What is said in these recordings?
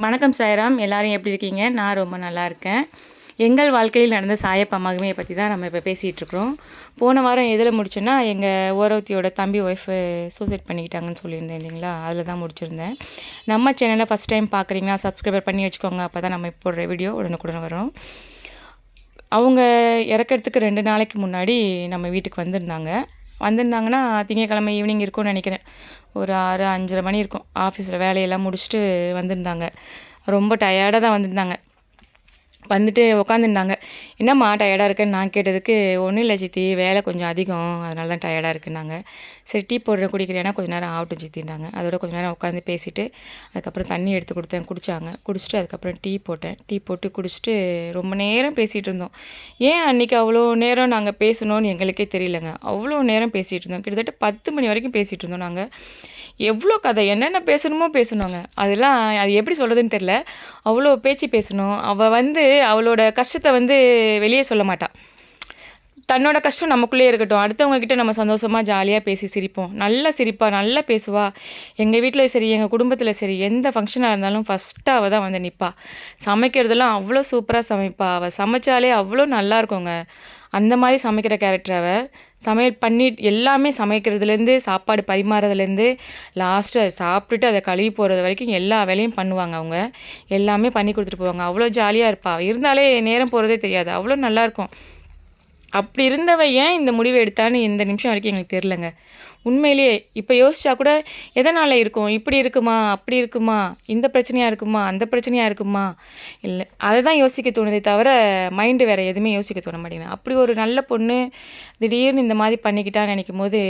வணக்கம் சாய்ராம். எல்லாரும் எப்படி இருக்கீங்க? நான் ரொம்ப நல்லா இருக்கேன். எங்கள் வாழ்க்கையில் நடந்த சாயப்பா மகிமையை பற்றி தான் நம்ம இப்போ பேசிகிட்ருக்குறோம். போன வாரம் எதில் முடிச்சோன்னா, எங்கள் ஓரவத்தியோட தம்பி ஒய்ஃபு சூசைட் பண்ணிக்கிட்டாங்கன்னு சொல்லியிருந்தேன் இல்லைங்களா? அதில் தான் முடிச்சிருந்தேன். நம்ம சேனலை ஃபஸ்ட் டைம் பார்க்குறீங்கன்னா சப்ஸ்கிரைபர் பண்ணி வச்சுக்கோங்க. அப்போ தான் நம்ம போடுற வீடியோ உடனுக்குடன் வரும். அவங்க இறக்கிறதுக்கு 2 நாளைக்கு முன்னாடி நம்ம வீட்டுக்கு வந்திருந்தாங்கன்னா திங்கக்கிழமை ஈவினிங் இருக்கும்னு நினைக்கிறேன். ஒரு 6, 5:30 மணி இருக்கும். ஆஃபீஸில் வேலையெல்லாம் முடிச்சுட்டு வந்திருந்தாங்க. ரொம்ப டயர்டாக தான் வந்திருந்தாங்க. வந்துட்டு உக்காந்துருந்தாங்க. என்னம்மா டயர்டாக இருக்குன்னு நான் கேட்டதுக்கு, ஒன்றும் இல்லை சித்தி, வேலை கொஞ்சம் அதிகம், அதனால தான் டயர்டாக இருக்குன்னாங்க. சரி, டீ போடுறேன் குடிக்கிறேன்னா கொஞ்சம் நேரம் ஆகட்டும் சித்தின்னாங்க. அதோட கொஞ்சம் நேரம் உட்காந்து பேசிவிட்டு அதுக்கப்புறம் தண்ணி எடுத்து கொடுத்தேன், குடித்தாங்க. குடிச்சிட்டு அதுக்கப்புறம் டீ போட்டு குடிச்சிட்டு ரொம்ப நேரம் பேசிகிட்டு இருந்தோம். ஏன் அன்றைக்கி அவ்வளோ நேரம் நாங்கள் பேசணும்னு எங்களுக்கே தெரியலங்க. அவ்வளோ நேரம் பேசிகிட்டு இருந்தோம். கிட்டத்தட்ட 10 மணி வரைக்கும் பேசிகிட்டு இருந்தோம். நாங்கள் எவ்வளோ கதை என்னென்ன பேசணுமோ பேசணுங்க. அதெல்லாம் அது எப்படி சொல்கிறதுன்னு தெரில. அவ்வளோ பேச்சு பேசணும். அவள் அவளோட கஷ்டத்தை வெளியே சொல்ல மாட்டாள். தன்னோட கஷ்டம் நமக்குள்ளே இருக்கட்டும், அடுத்தவங்கக்கிட்ட நம்ம சந்தோஷமாக ஜாலியாக பேசி சிரிப்போம். நல்லா சிரிப்பா, நல்லா பேசுவா. எங்கள் வீட்டில் சரி, எங்கள் குடும்பத்தில் சரி, எந்த ஃபங்க்ஷனாக இருந்தாலும் ஃபஸ்ட்டு அவள் தான் நிற்பா. சமைக்கிறதெல்லாம் அவ்வளோ சூப்பராக சமைப்பா. அவள் சமைச்சாலே அவ்வளோ நல்லா இருக்குங்க. அந்த மாதிரி சமைக்கிற கேரக்டர் அவள். சமையல் பண்ணி எல்லாமே சமைக்கிறதுலேருந்து, சாப்பாடு பரிமாறதுலேருந்து, லாஸ்ட்டு அதை சாப்பிட்டுட்டு அதை கழுவி போகிறது வரைக்கும் எல்லா வேலையும் பண்ணுவாங்க அவங்க. எல்லாமே பண்ணி கொடுத்துட்டு போவாங்க. அவ்வளோ ஜாலியாக இருப்பாள். இருந்தாலே நேரம் போகிறதே தெரியாது. அவ்வளோ நல்லாயிருக்கும். அப்படி இருந்தவ ஏன் இந்த முடிவை எடுத்தான்னு இந்த நிமிஷம் வரைக்கும் எங்களுக்கு தெரிலங்க. உண்மையிலேயே இப்போ யோசிச்சா கூட எதனால் இருக்கும், இப்படி இருக்குமா, அப்படி இருக்குமா, இந்த பிரச்சனையாக இருக்குமா, அந்த பிரச்சனையாக இருக்குமா, இல்லை அதை தான் யோசிக்க தோணுதே தவிர மைண்டு வேறு எதுவுமே யோசிக்க தோண மாட்டேங்குது. அப்படி ஒரு நல்ல பொண்ணு திடீர்னு இந்த மாதிரி பண்ணிக்கிட்டான்னு நினைக்கும் போது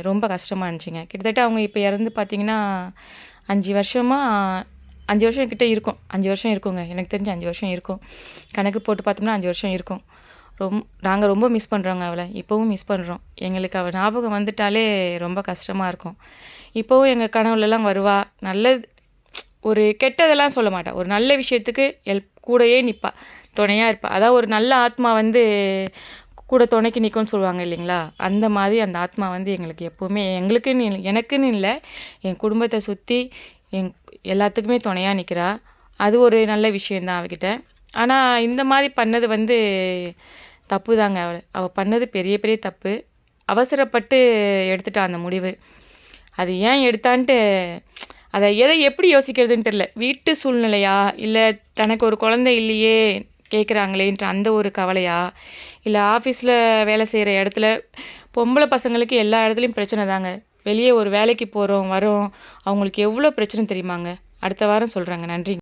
ரொம்ப கஷ்டமாக இருந்துச்சுங்க. கிட்டத்தட்ட அவங்க இப்போ இறந்து பார்த்திங்கன்னா 5 வருஷம் கிட்டே இருக்கும். 5 வருஷம் இருக்குங்க. எனக்கு தெரிஞ்சு 5 வருஷம் இருக்கும். கணக்கு போட்டு பார்த்தோம்னா 5 வருஷம் இருக்கும். நாங்கள் ரொம்ப மிஸ் பண்ணுறோங்க அவளை. இப்போவும் மிஸ் பண்ணுறோம். எங்களுக்கு அவள் ஞாபகம் வந்துட்டாலே ரொம்ப கஷ்டமாக இருக்கும். இப்போவும் எங்கள் கனவுலலாம் வருவா. நல்லது, ஒரு கெட்டதெல்லாம் சொல்ல மாட்டாள். ஒரு நல்ல விஷயத்துக்கு கூடயே நிற்பா, துணையாக இருப்பாள். அதாவது ஒரு நல்ல ஆத்மா கூட துணைக்கு நிற்கும்னு சொல்லுவாங்க இல்லைங்களா? அந்த மாதிரி அந்த ஆத்மா எங்களுக்கு எப்போவுமே, எனக்குன்னு இல்லை, என் குடும்பத்தை சுற்றி எல்லாத்துக்குமே துணையாக நிற்கிறா. அது ஒரு நல்ல விஷயந்தான் அவகிட்ட. ஆனால் இந்த மாதிரி பண்ணது தப்பு தாங்க. அவள் பண்ணது பெரிய பெரிய தப்பு. அவசரப்பட்டு எடுத்துட்டா அந்த முடிவு. அது ஏன் எடுத்தான்ட்டு அதை எப்படி யோசிக்கிறதுன்னு தெரில. வீட்டு சூழ்நிலையா, இல்லை தனக்கு ஒரு குழந்தை இல்லையே கேட்குறாங்களேன்ற அந்த ஒரு கவலையா, இல்லை ஆஃபீஸில் வேலை செய்கிற இடத்துல பொம்பளை பசங்களுக்கு எல்லா இடத்துலையும் பிரச்சனை தாங்க. வெளியே ஒரு வேலைக்கு போகிறோம் வரோம், அவங்களுக்கு எவ்வளோ பிரச்சனை தெரியுமாங்க. அடுத்த வாரம் சொல்கிறாங்க. நன்றி.